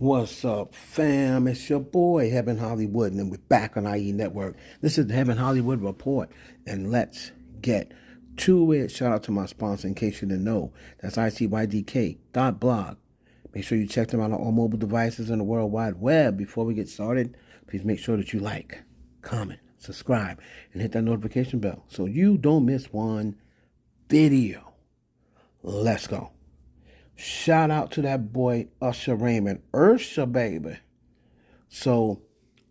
What's up, fam? It's your boy, Heaven Hollywood, and we're back on IE Network. This is the Heaven Hollywood Report, and let's get to it. Shout out to my sponsor, in case you didn't know. That's icydk.blog. Make sure you check them out on all mobile devices on the World Wide Web. Before we get started, please make sure that you like, comment, subscribe, and hit that notification bell so you don't miss one video. Let's go. Shout out to that boy Usher Raymond. Usher, baby. So,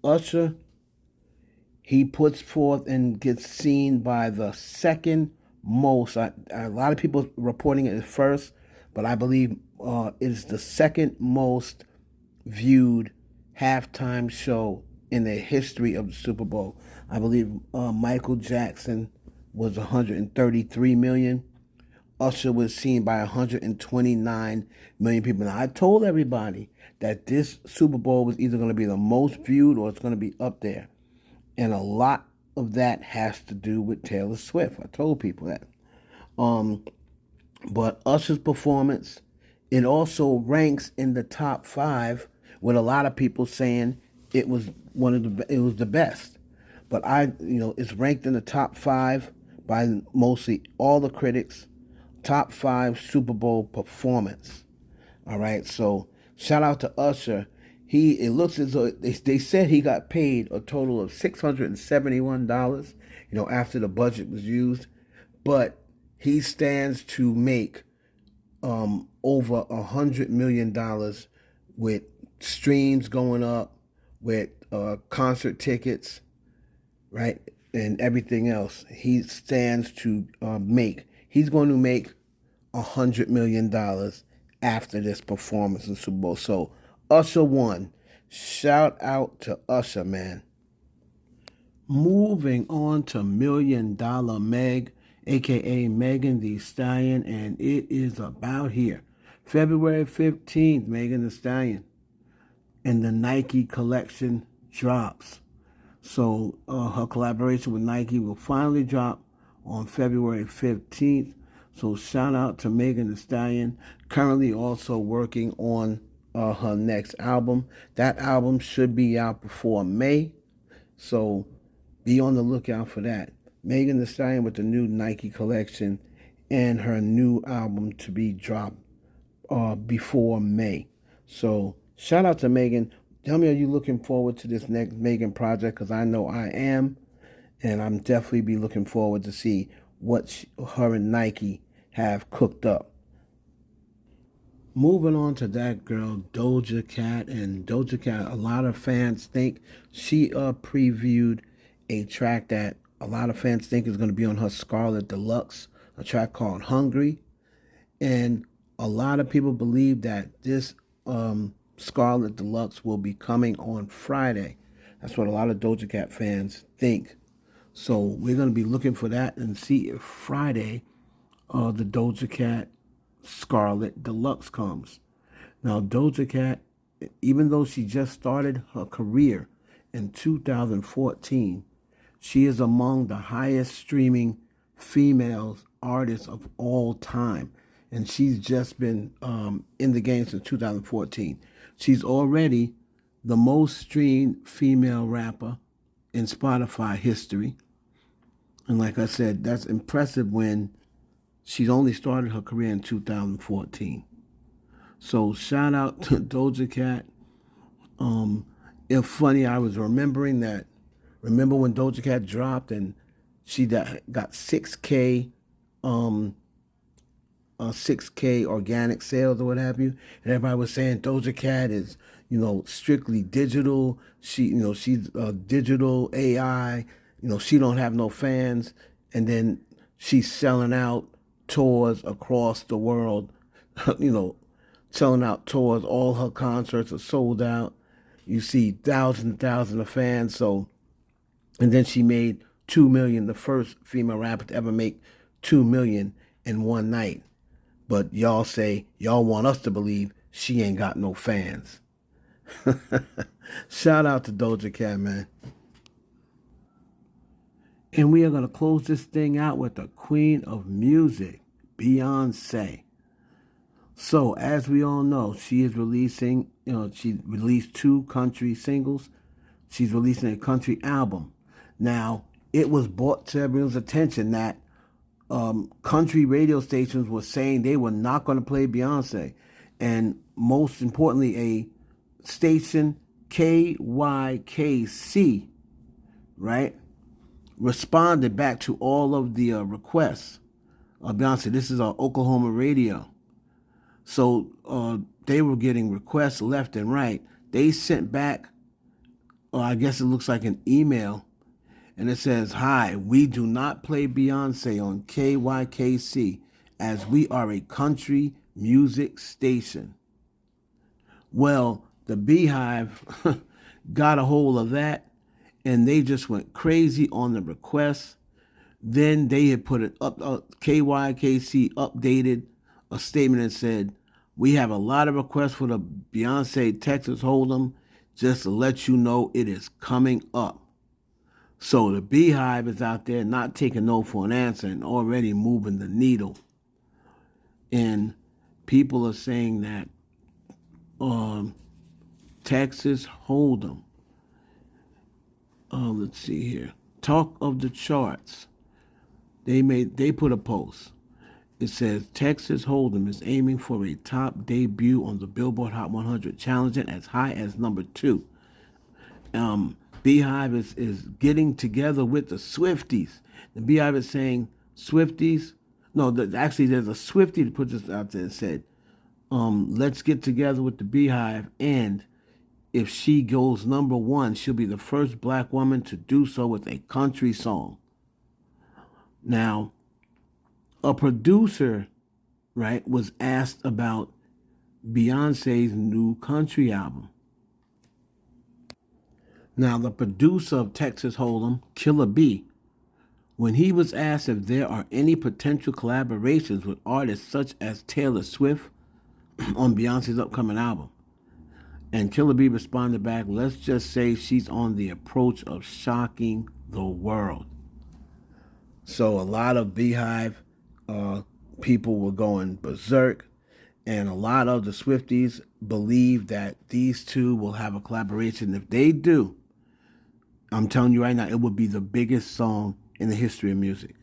Usher, he puts forth and gets seen by the second most. A lot of people reporting it at first, but I believe it is the second most viewed halftime show in the history of the Super Bowl. I believe Michael Jackson was 133 million. Usher was seen by 129 million people. Now, I told everybody that this Super Bowl was either going to be the most viewed or it's going to be up there. And a lot of that has to do with Taylor Swift. I told people that. But Usher's performance, it also ranks in the top 5, with a lot of people saying it was the best. But it's ranked in the top 5 by mostly all the critics. Top 5 Super Bowl performance. All right, so shout out to Usher. It looks as though they said he got paid a total of $671, after the budget was used, but he stands to make over $100 million with streams going up, with concert tickets, right, and everything else. He stands to make. He's going to make $100 million after this performance in Super Bowl. So Usher won. Shout out to Usher, man. Moving on to Million Dollar Meg, a.k.a. Megan Thee Stallion, and it is about here. February 15th, Megan Thee Stallion, and the Nike collection drops. So her collaboration with Nike will finally drop on February 15th. So shout out to Megan Thee Stallion, currently also working on her next album. That album should be out before May, so be on the lookout for that. Megan Thee Stallion with the new Nike collection and her new album to be dropped before May. So shout out to Megan. Tell me, are you looking forward to this next Megan project? Because I know I am. And I'm definitely be looking forward to see what her and Nike have cooked up. Moving on to that girl, Doja Cat. And Doja Cat, a lot of fans think she previewed a track that a lot of fans think is going to be on her Scarlet Deluxe, a track called Hungry. And a lot of people believe that this Scarlet Deluxe will be coming on Friday. That's what a lot of Doja Cat fans think. So we're going to be looking for that and see if Friday the Doja Cat Scarlet Deluxe comes. Now, Doja Cat, even though she just started her career in 2014, she is among the highest streaming female artists of all time. And she's just been in the game since 2014. She's already the most streamed female rapper in Spotify history. And like I said, that's impressive when she's only started her career in 2014. So shout out to Doja Cat. It's funny, I was remembering that. Remember when Doja Cat dropped and she got 6K 6K organic sales or what have you, and everybody was saying Doja Cat is, strictly digital. She's digital AI. She don't have no fans, and then she's selling out tours across the world. Selling out tours. All her concerts are sold out. You see thousands and thousands of fans. So, and then she made 2 million, the first female rapper to ever make 2 million in one night. But y'all say, y'all want us to believe she ain't got no fans. Shout out to Doja Cat, man. And we are going to close this thing out with the queen of music, Beyonce. So, as we all know, she is releasing, she released 2 country singles. She's releasing a country album. Now, it was brought to everyone's attention that country radio stations were saying they were not going to play Beyonce. And most importantly, a station, KYKC, right, responded back to all of the requests of Beyonce. This is our Oklahoma radio. So they were getting requests left and right. They sent back, I guess it looks like an email, and it says, "Hi, we do not play Beyonce on KYKC as we are a country music station." Well, the Beehive got a hold of that, and they just went crazy on the requests. Then they had put it up, KYKC updated a statement and said, "We have a lot of requests for the Beyonce Texas Hold'em. Just to let you know, it is coming up." So the Beehive is out there not taking no for an answer and already moving the needle. And people are saying that Texas Hold'em, let's see here, talk of the charts. They put a post. It says Texas Hold'em is aiming for a top debut on the Billboard Hot 100, challenging as high as number 2. Beehive is getting together with the Swifties. The Beehive is saying Swifties. No, actually, there's a Swiftie that put this out there and said, "Let's get together with the Beehive, and if she goes number 1, she'll be the first black woman to do so with a country song." Now, a producer, right, was asked about Beyonce's new country album. Now, the producer of Texas Hold'em, Killer B, when he was asked if there are any potential collaborations with artists such as Taylor Swift on Beyonce's upcoming album, and Killer B responded back, "Let's just say she's on the approach of shocking the world." So a lot of Beehive people were going berserk, and a lot of the Swifties believe that these two will have a collaboration. If they do, I'm telling you right now, it would be the biggest song in the history of music.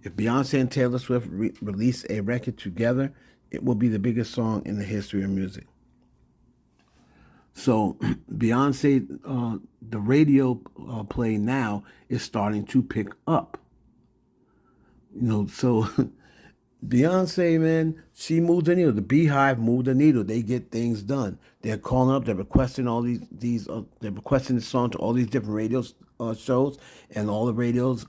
If Beyonce and Taylor Swift release a record together, it will be the biggest song in the history of music. So Beyonce, the radio play now is starting to pick up. So Beyonce, man, she moved the needle. The Beehive moved the needle. They get things done. They're calling up. They're requesting all these. They're requesting the song to all these different radio shows, and all the radios.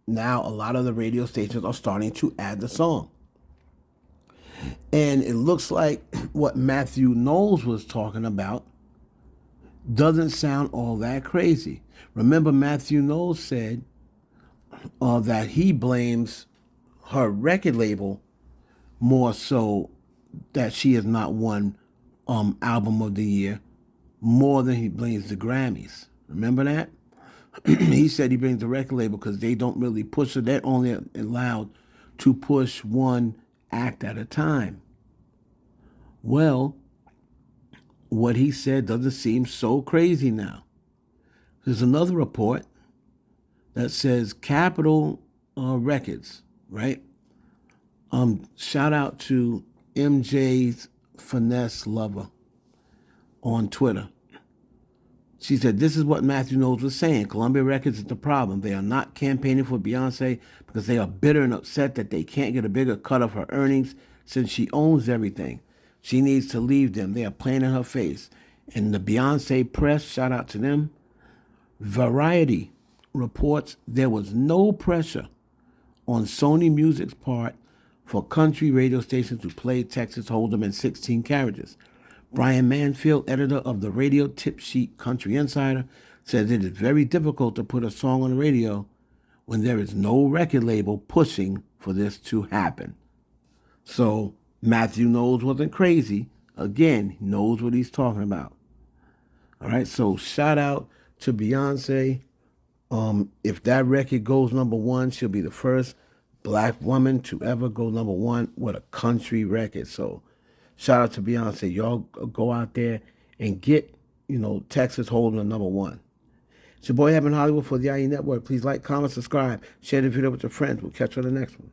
Now, a lot of the radio stations are starting to add the song. And it looks like what Matthew Knowles was talking about doesn't sound all that crazy. Remember, Matthew Knowles said that he blames her record label more so that she has not won album of the year more than he blames the Grammys. Remember that? He said he blames the record label because they don't really push her. They're only allowed to push one act at a time. Well, what he said doesn't seem so crazy now. There's another report that says Capitol Records, right? Shout out to MJ's Finesse Lover on Twitter. She said, "This is what Matthew Knowles was saying. Columbia Records is the problem. They are not campaigning for Beyonce because they are bitter and upset that they can't get a bigger cut of her earnings since she owns everything. She needs to leave them. They are playing in her face." And the Beyonce press, shout out to them. Variety reports there was no pressure on Sony Music's part for country radio stations to play Texas Hold'em in 16 carriages. Brian Manfield, editor of the radio tip sheet Country Insider, says it is very difficult to put a song on the radio when there is no record label pushing for this to happen. So Matthew Knowles wasn't crazy. Again, he knows what he's talking about. All right, so shout out to Beyonce. If that record goes number 1, she'll be the first black woman to ever go #1 with a country record. So shout out to Beyonce. Y'all go out there and get, Texas Hold'em #1. It's your boy Evan Hollywood for the IE Network. Please like, comment, subscribe, share the video with your friends. We'll catch you on the next one.